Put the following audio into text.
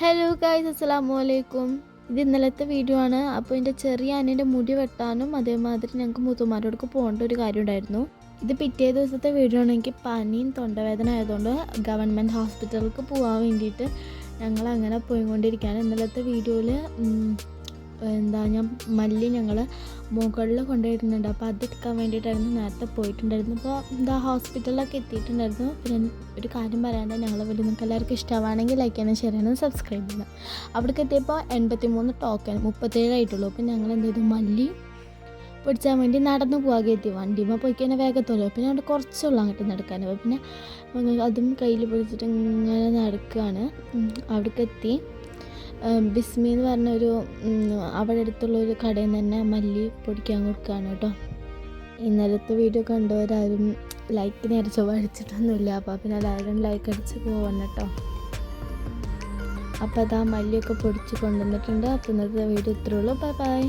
Hello guys, അസ്സലാമു അലൈക്കും. ഇത് ഇന്നലത്തെ വീഡിയോ ആണ്. അപ്പോൾ എൻ്റെ ചെറിയ അനിയൻ്റെ മുടി വെട്ടാനും അതേമാതിരി ഞങ്ങൾക്ക് മുത്തുമാരോടൊക്കെ പോകേണ്ട ഒരു കാര്യം ഉണ്ടായിരുന്നു. ഇത് പിറ്റേ ദിവസത്തെ വീഡിയോ ആണ്. എനിക്ക് പനിയും തൊണ്ടവേദന ആയതുകൊണ്ട് ഗവൺമെൻറ് ഹോസ്പിറ്റലിലേക്ക് പോകാൻ വേണ്ടിയിട്ട് ഞങ്ങൾ അങ്ങനെ പോയിക്കൊണ്ടിരിക്കുകയാണ്. ഇന്നലത്തെ വീഡിയോയിൽ ഞാൻ മല്ലി ഞങ്ങൾ മുകളിൽ കൊണ്ടുപോയിരുന്നുണ്ട്. അപ്പോൾ അതെടുക്കാൻ വേണ്ടിയിട്ടായിരുന്നു നേരത്തെ പോയിട്ടുണ്ടായിരുന്നു. അപ്പോൾ ഹോസ്പിറ്റലിലൊക്കെ എത്തിയിട്ടുണ്ടായിരുന്നു. പിന്നെ ഒരു കാര്യം പറയാണ്ട് ഞങ്ങളെ വീഡിയോ നിങ്ങൾക്ക് എല്ലാവർക്കും ഇഷ്ടമാണെങ്കിൽ ലൈക്ക് ചെയ്യാനും ഷെയർ ചെയ്യാനും സബ്സ്ക്രൈബ് ചെയ്യണം. അവിടേക്ക് എത്തിയപ്പോൾ 83 ടോക്കൺ 37 ആയിട്ടുള്ളൂ. അപ്പോൾ ഞങ്ങൾ എന്ത് ചെയ്തു, മല്ലി പിടിച്ചാൻ വേണ്ടി നടന്നു പോകാൻ എത്തി. വണ്ടിയുമ്പോൾ പോയി കഴിഞ്ഞാൽ വേഗത്തുള്ളൂ. പിന്നെ അവിടെ കുറച്ചുള്ളൂ അങ്ങോട്ട് നടക്കാൻ. അപ്പോൾ പിന്നെ അതും കയ്യിൽ പിടിച്ചിട്ട് ഇങ്ങനെ നടക്കുകയാണ്. അവിടേക്ക് എത്തി. ബിസ്മി എന്ന് പറഞ്ഞൊരു അവിടെ അടുത്തുള്ളൊരു കടയിൽ നിന്ന് തന്നെ മല്ലി പൊടിക്കാൻ കൊടുക്കുകയാണ് കേട്ടോ. ഇന്നലത്തെ വീഡിയോ കണ്ടവരാരും ലൈക്ക് നേരെ ചൊവ്വടിച്ചിട്ടൊന്നുമില്ല. അപ്പോൾ പിന്നെ എല്ലാവരും ലൈക്ക് അടിച്ച് പോകണം കേട്ടോ. അപ്പോൾ അതാ മല്ലിയൊക്കെ പൊടിച്ച് കൊണ്ടുവന്നിട്ടുണ്ട്. അപ്പോൾ ഇന്നത്തെ വീഡിയോ ഇത്രയേ ഉള്ളൂ. Bye bye.